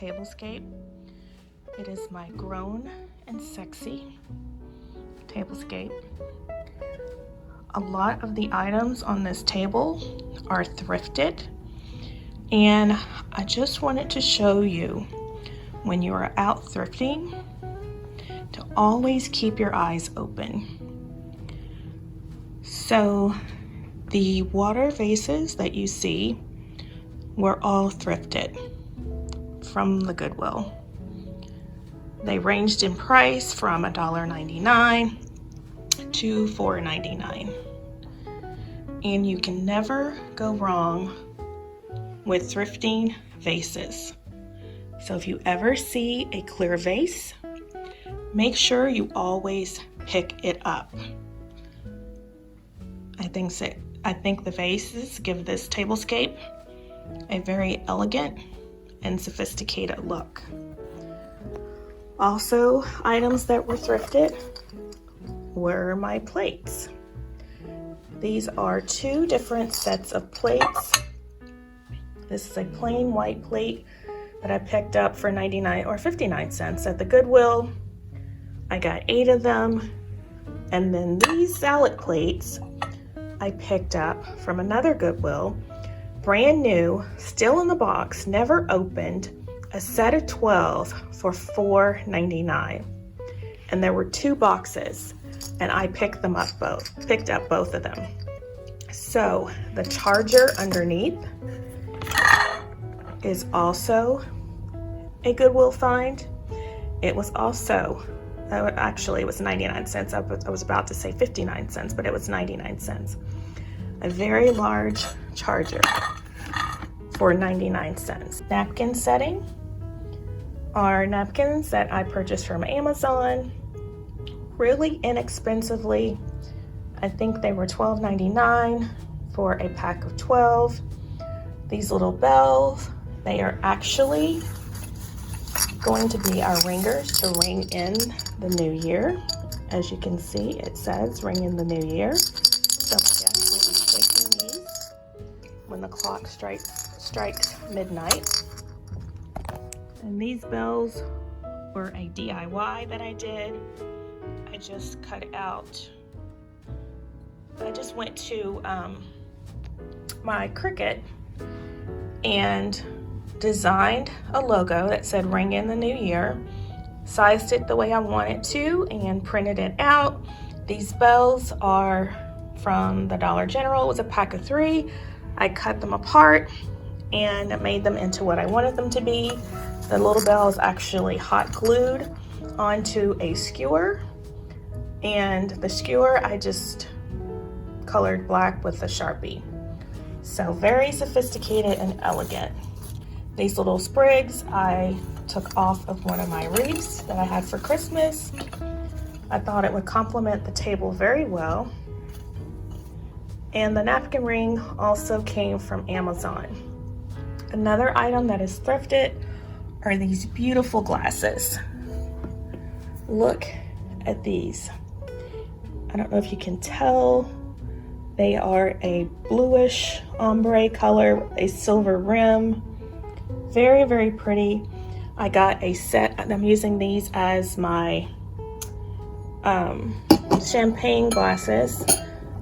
Tablescape. It is my grown and sexy Tablescape. A lot of the items on this table are thrifted, and I just wanted to show you, when you are out thrifting, to always keep your eyes open. So the water vases that you see were all thrifted from the Goodwill. They ranged in price from $1.99 to $4.99. And you can never go wrong with thrifting vases. So if you ever see a clear vase, make sure you always pick it up. I think the vases give this Tablescape a very elegant and sophisticated look. Also, items that were thrifted were my plates. These are two different sets of plates. This is a plain white plate that I picked up for 99 or 59 cents at the Goodwill. I got 8 of them. And then these salad plates I picked up from another Goodwill, brand new, still in the box, never opened, a set of 12 for $4.99. And there were 2 boxes, and I picked up both of them. So the charger underneath is also a Goodwill find. It was also, actually it was 99 cents. I was about to say 59 cents, but it was 99 cents. A very large charger for 99 cents. Napkin setting are napkins that I purchased from Amazon, really inexpensively. I think they were $12.99 for a pack of 12. These little bells, they are actually going to be our ringers to ring in the new year. As you can see, it says ring in the new year. So my guest will be shaking these when the clock strikes midnight. And these bells were a DIY that I did. I just cut out, I just went to my Cricut and designed a logo that said ring in the new year, sized it the way I wanted to, and printed it out. These bells are from the Dollar General. It was a pack of 3. I cut them apart and made them into what I wanted them to be. The little bell is actually hot glued onto a skewer, and the skewer I just colored black with a Sharpie. So very sophisticated and elegant. These little sprigs I took off of one of my wreaths that I had for Christmas. I thought it would complement the table very well. And the napkin ring also came from Amazon. Another item that is thrifted are these beautiful glasses. Look at these. I don't know if you can tell. They are a bluish ombre color with a silver rim. Very, very pretty. I got a set, and I'm using these as my champagne glasses.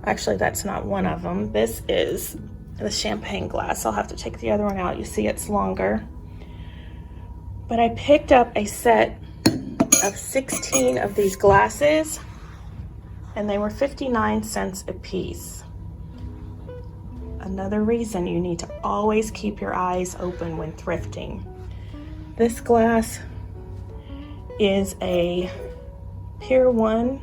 Actually, that's not one of them. This is the champagne glass. I'll have to take the other one out. You see it's longer. But I picked up a set of 16 of these glasses, and they were 59 cents a piece. Another reason you need to always keep your eyes open when thrifting. This glass is a Pier 1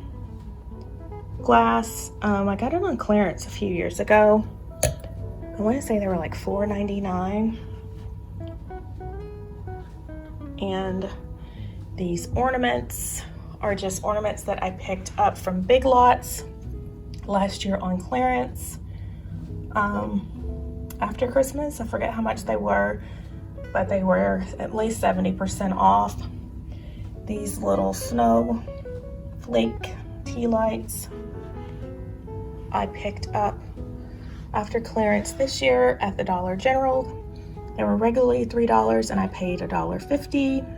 glass. I got it on clearance a few years ago. I want to say they were like $4.99. And these ornaments are just ornaments that I picked up from Big Lots last year on clearance. After Christmas, I forget how much they were, but they were at least 70% off. These little snow flake tea lights I picked up after clearance this year at the Dollar General. They were regularly $3 and I paid $1.50.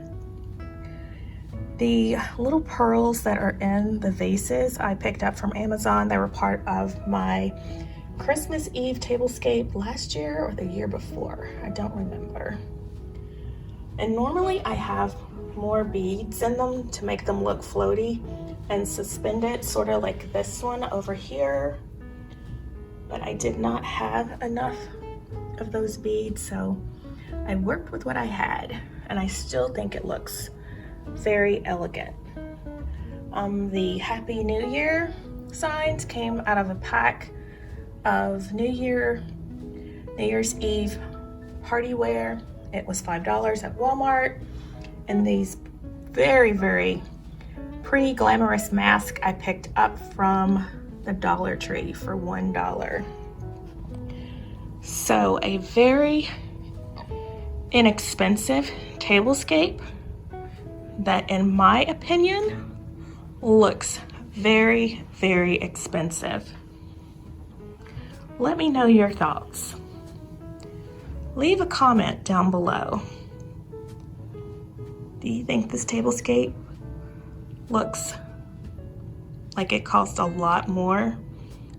The little pearls that are in the vases I picked up from Amazon. They were part of my Christmas Eve tablescape last year or the year before. I don't remember. And normally I have more beads in them to make them look floaty and suspended, sort of like this one over here. But I did not have enough of those beads, so I worked with what I had, and I still think it looks very elegant. The Happy New Year signs came out of a pack of New Year's Eve party wear. It was $5 at Walmart, and these very, very pretty glamorous masks I picked up from the Dollar Tree for $1. So a very inexpensive tablescape that, in my opinion, looks very, very expensive. Let me know your thoughts. Leave a comment down below. Do you think this tablescape looks like it cost a lot more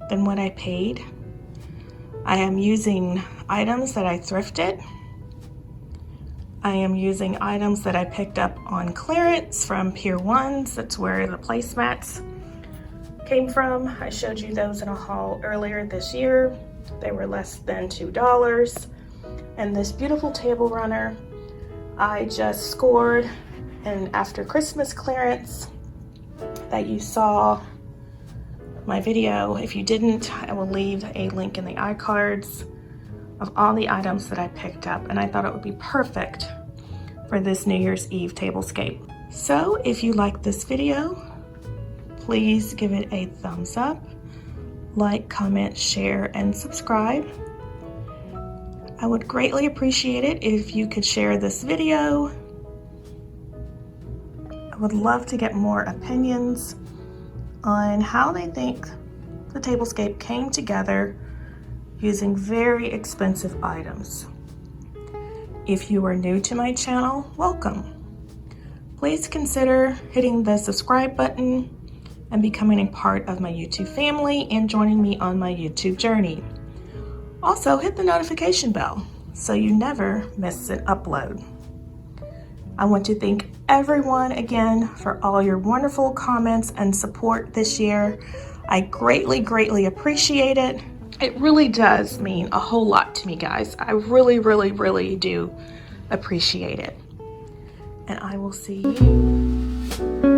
than what I paid? I am using items that I thrifted. I am using items that I picked up on clearance from Pier 1s. That's where the placemats came from. I showed you those in a haul earlier this year. They were less than $2. And this beautiful table runner I just scored in after Christmas clearance that you saw my video. If you didn't, I will leave a link in the iCards of all the items that I picked up, and I thought it would be perfect for this New Year's Eve tablescape. So if you like this video, please give it a thumbs up, like, comment, share, and subscribe. I would greatly appreciate it if you could share this video. I would love to get more opinions on how they think the tablescape came together using very expensive items. If you are new to my channel, welcome. Please consider hitting the subscribe button and becoming a part of my YouTube family and joining me on my YouTube journey. Also, hit the notification bell so you never miss an upload. I want to thank everyone again for all your wonderful comments and support this year. I greatly, greatly appreciate it. It really does mean a whole lot to me, guys. I really, really, really do appreciate it. And I will see you